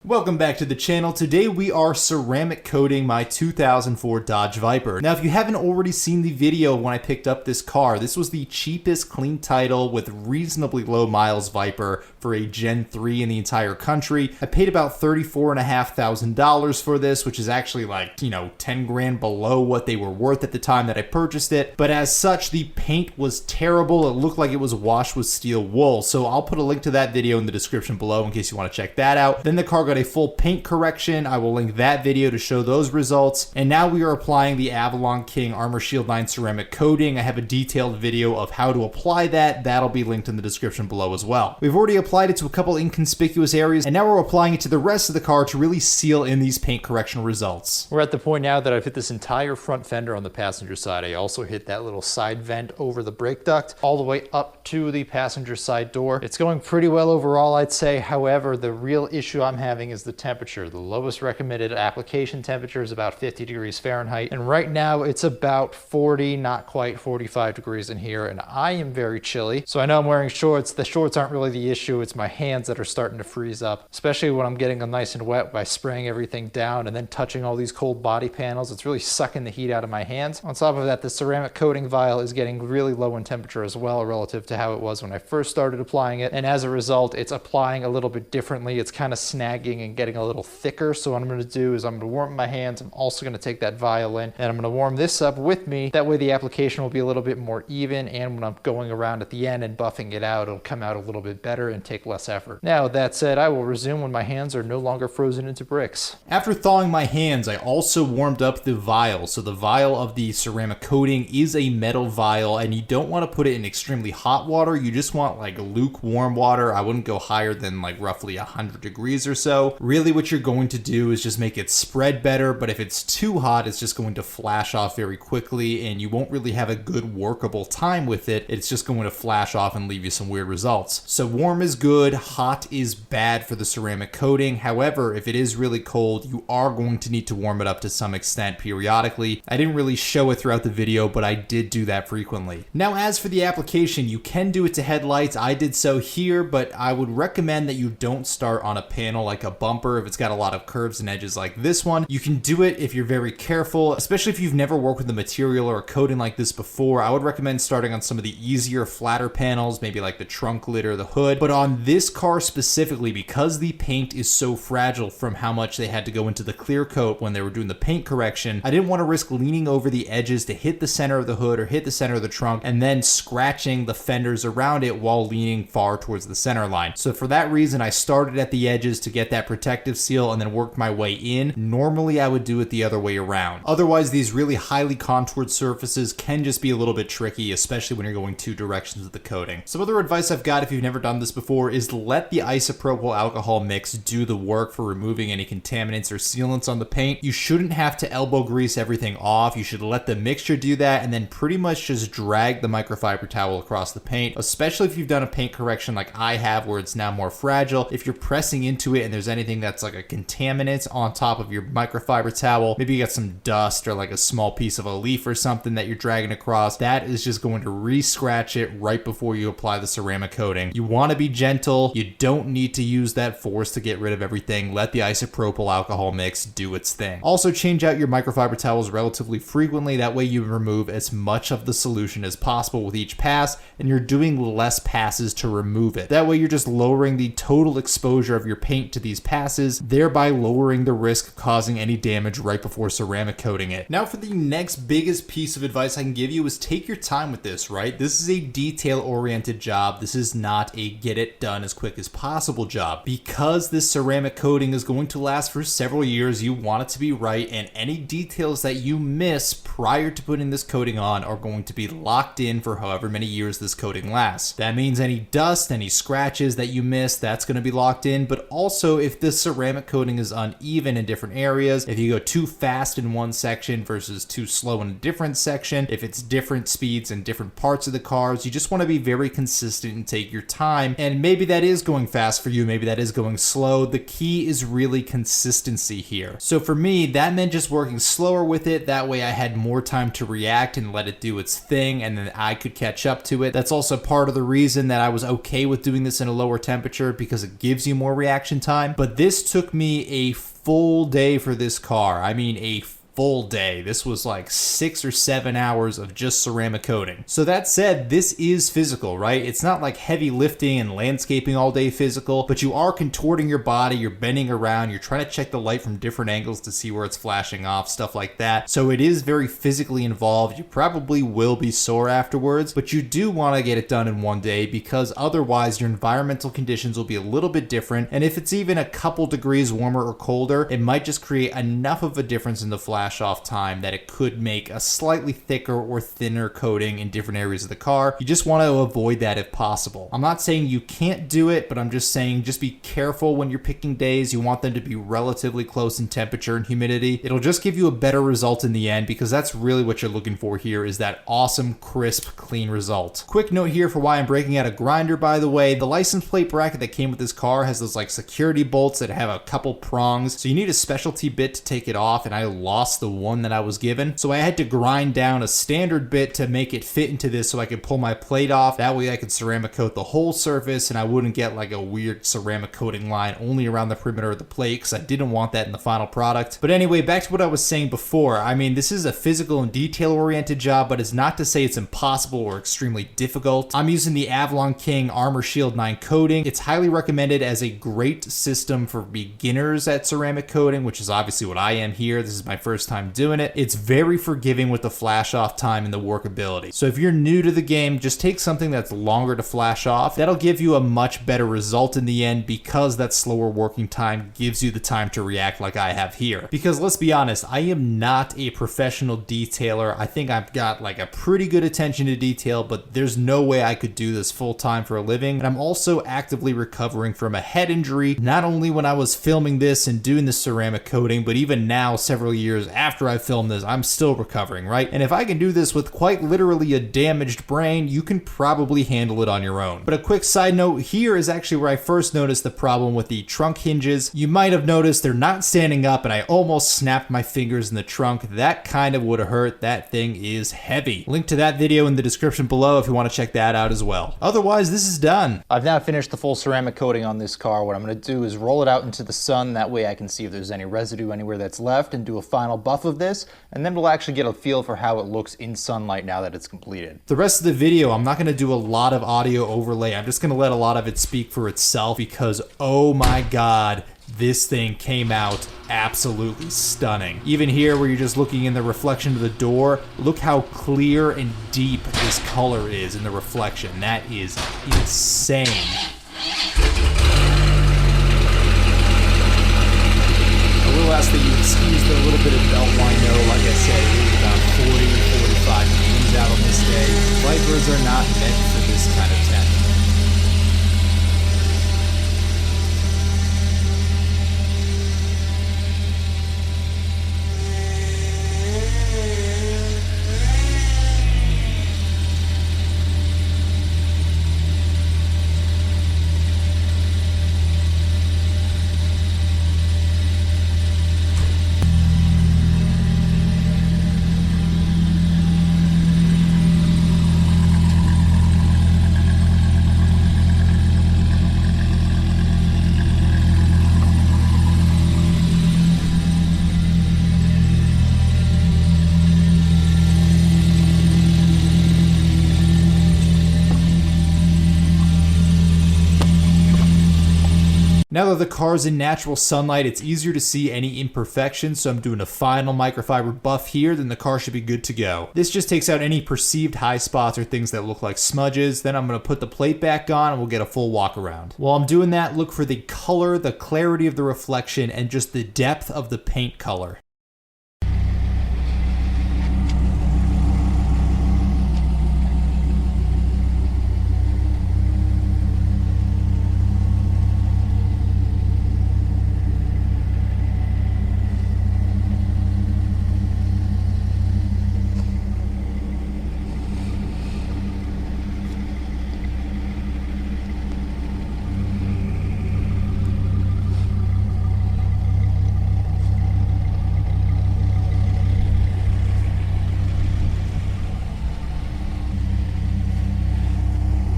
Welcome back to the channel. Today we are ceramic coating my 2004 Dodge Viper. Now if you haven't already seen the video when I picked up this car, this was the cheapest clean title with reasonably low miles Viper for a Gen 3 in the entire country. I paid about $34,500 for this, which is actually like, 10 grand below what they were worth at the time that I purchased it. But as such, the paint was terrible. It looked like it was washed with steel wool. So I'll put a link to that video in the description below in case you want to check that out. Then the car got a full paint correction. I will link that video to show those results. And now we are applying the Avalon King Armor Shield 9 ceramic coating. I have a detailed video of how to apply that. That'll be linked in the description below as well. We've already applied it to a couple inconspicuous areas, and now we're applying it to the rest of the car to really seal in these paint correction results. We're at the point now that I've hit this entire front fender on the passenger side. I also hit that little side vent over the brake duct all the way up to the passenger side door. It's going pretty well overall, I'd say. However, the real issue I'm having is the temperature. The lowest recommended application temperature is about 50 degrees Fahrenheit. And right now it's about 40, not quite 45 degrees in here. And I am very chilly. So I know I'm wearing shorts. The shorts aren't really the issue. It's my hands that are starting to freeze up, especially when I'm getting them nice and wet by spraying everything down and then touching all these cold body panels. It's really sucking the heat out of my hands. On top of that, the ceramic coating vial is getting really low in temperature as well relative to how it was when I first started applying it. And as a result, it's applying a little bit differently. It's kind of snagging and getting a little thicker. So what I'm going to do is I'm going to warm my hands. I'm also going to take that vial in and I'm going to warm this up with me. That way the application will be a little bit more even, and when I'm going around at the end and buffing it out, it'll come out a little bit better and take less effort. Now that said, I will resume when my hands are no longer frozen into bricks. After thawing my hands, I also warmed up the vial. So the vial of the ceramic coating is a metal vial, and you don't want to put it in extremely hot water. You just want like lukewarm water. I wouldn't go higher than like roughly 100 degrees or so. Really what you're going to do is just make it spread better, but if it's too hot, it's just going to flash off very quickly and you won't really have a good workable time with it. It's just going to flash off and leave you some weird results. So warm is good, hot is bad for the ceramic coating. However, if it is really cold, you are going to need to warm it up to some extent periodically. I didn't really show it throughout the video, but I did do that frequently. Now, as for the application, you can do it to headlights. I did so here, but I would recommend that you don't start on a panel like a bumper if it's got a lot of curves and edges like this one. You can do it if you're very careful, especially if you've never worked with a material or a coating like this before. I would recommend starting on some of the easier, flatter panels, maybe like the trunk lid or the hood. But on this car specifically, because the paint is so fragile from how much they had to go into the clear coat when they were doing the paint correction, I didn't want to risk leaning over the edges to hit the center of the hood or hit the center of the trunk and then scratching the fenders around it while leaning far towards the center line. So for that reason, I started at the edges to get that protective seal and then worked my way in. Normally, I would do it the other way around. Otherwise, these really highly contoured surfaces can just be a little bit tricky, especially when you're going two directions with the coating. Some other advice I've got if you've never done this before is let the isopropyl alcohol mix do the work for removing any contaminants or sealants on the paint. You shouldn't have to elbow grease everything off. You should let the mixture do that and then pretty much just drag the microfiber towel across the paint, especially if you've done a paint correction like I have where it's now more fragile. If you're pressing into it and there's anything that's like a contaminant on top of your microfiber towel, maybe you got some dust or like a small piece of a leaf or something that you're dragging across, that is just going to re-scratch it right before you apply the ceramic coating. You want to be gentle. You don't need to use that force to get rid of everything. Let the isopropyl alcohol mix do its thing. Also, change out your microfiber towels relatively frequently. That way you remove as much of the solution as possible with each pass, and you're doing less passes to remove it. That way you're just lowering the total exposure of your paint to these passes, thereby lowering the risk of causing any damage right before ceramic coating it. Now for the next biggest piece of advice I can give you is take your time with this, right? This is a detail-oriented job. This is not a get it done as quick as possible job. Because this ceramic coating is going to last for several years, you want it to be right, and any details that you miss prior to putting this coating on are going to be locked in for however many years this coating lasts. That means any dust, any scratches that you miss, that's going to be locked in, but also if the ceramic coating is uneven in different areas, if you go too fast in one section versus too slow in a different section, if it's different speeds in different parts of the cars, you just want to be very consistent and take your time. And maybe that is going fast for you, maybe that is going slow. The key is really consistency here. So for me, that meant just working slower with it. That way I had more time to react and let it do its thing, and then I could catch up to it. That's also part of the reason that I was okay with doing this in a lower temperature, because it gives you more reaction time. but this took me a full day for this car. I mean, a full day. This was like 6 or 7 hours of just ceramic coating. So that said, this is physical, right? It's not like heavy lifting and landscaping all day physical, but you are contorting your body, you're bending around, you're trying to check the light from different angles to see where it's flashing off, stuff like that. So it is very physically involved. You probably will be sore afterwards, but you do want to get it done in one day because otherwise your environmental conditions will be a little bit different. And if it's even a couple degrees warmer or colder, it might just create enough of a difference in the flash off time that it could make a slightly thicker or thinner coating in different areas of the car. You just want to avoid that if possible. I'm not saying you can't do it, but I'm just saying just be careful when you're picking days. You want them to be relatively close in temperature and humidity. It'll just give you a better result in the end because that's really what you're looking for here, is that awesome, crisp, clean result. Quick note here for why I'm breaking out a grinder, by the way. The license plate bracket that came with this car has those like security bolts that have a couple prongs, so you need a specialty bit to take it off, and I lost the one that I was given. So I had to grind down a standard bit to make it fit into this so I could pull my plate off. That way I could ceramic coat the whole surface and I wouldn't get like a weird ceramic coating line only around the perimeter of the plate because I didn't want that in the final product. But anyway, back to what I was saying before. I mean, this is a physical and detail oriented job, but it's not to say it's impossible or extremely difficult. I'm using the Avalon King Armor Shield 9 coating. It's highly recommended as a great system for beginners at ceramic coating, which is obviously what I am here. This is my first time doing it. It's very forgiving with the flash off time and the workability. So if you're new to the game, just take something that's longer to flash off. That'll give you a much better result in the end because that slower working time gives you the time to react like I have here. Because let's be honest, I am not a professional detailer. I think I've got like a pretty good attention to detail, but there's no way I could do this full time for a living. And I'm also actively recovering from a head injury, not only when I was filming this and doing the ceramic coating, but even now, several years after I filmed this, I'm still recovering, right? And if I can do this with quite literally a damaged brain, you can probably handle it on your own. But a quick side note, here is actually where I first noticed the problem with the trunk hinges. You might have noticed they're not standing up and I almost snapped my fingers in the trunk. That kind of would have hurt. That thing is heavy. Link to that video in the description below if you want to check that out as well. Otherwise, this is done. I've now finished the full ceramic coating on this car. What I'm going to do is roll it out into the sun. That way I can see if there's any residue anywhere that's left and do a final buff of this. And then we'll actually get a feel for how it looks in sunlight now that it's completed. The rest of the video, I'm not going to do a lot of audio overlay. I'm just going to let a lot of it speak for itself because, oh my God, this thing came out absolutely stunning. Even here where you're just looking in the reflection of the door, look how clear and deep this color is in the reflection. That is insane. I will ask that you excuse the little bit of belt wino. Like I said, it was about 40 or 45 degrees out on this day. Vipers are not meant for this kind of temp. Now that the car's in natural sunlight, it's easier to see any imperfections, so I'm doing a final microfiber buff here, then the car should be good to go. This just takes out any perceived high spots or things that look like smudges. Then I'm going to put the plate back on and we'll get a full walk around. While I'm doing that, look for the color, the clarity of the reflection, and just the depth of the paint color.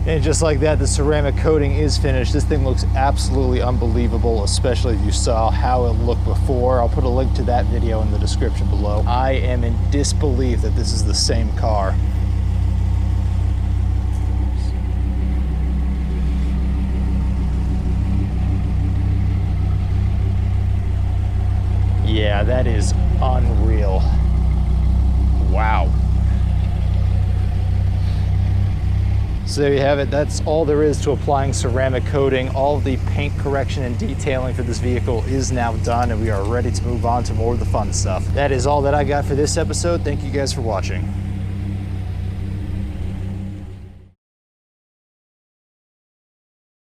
And just like that, the ceramic coating is finished. This thing looks absolutely unbelievable, especially if you saw how it looked before. I'll put a link to that video in the description below. I am in disbelief that this is the same car. Yeah, that is unreal. Wow. So there you have it. That's all there is to applying ceramic coating. All of the paint correction and detailing for this vehicle is now done, and we are ready to move on to more of the fun stuff. That is all that I got for this episode. Thank you guys for watching.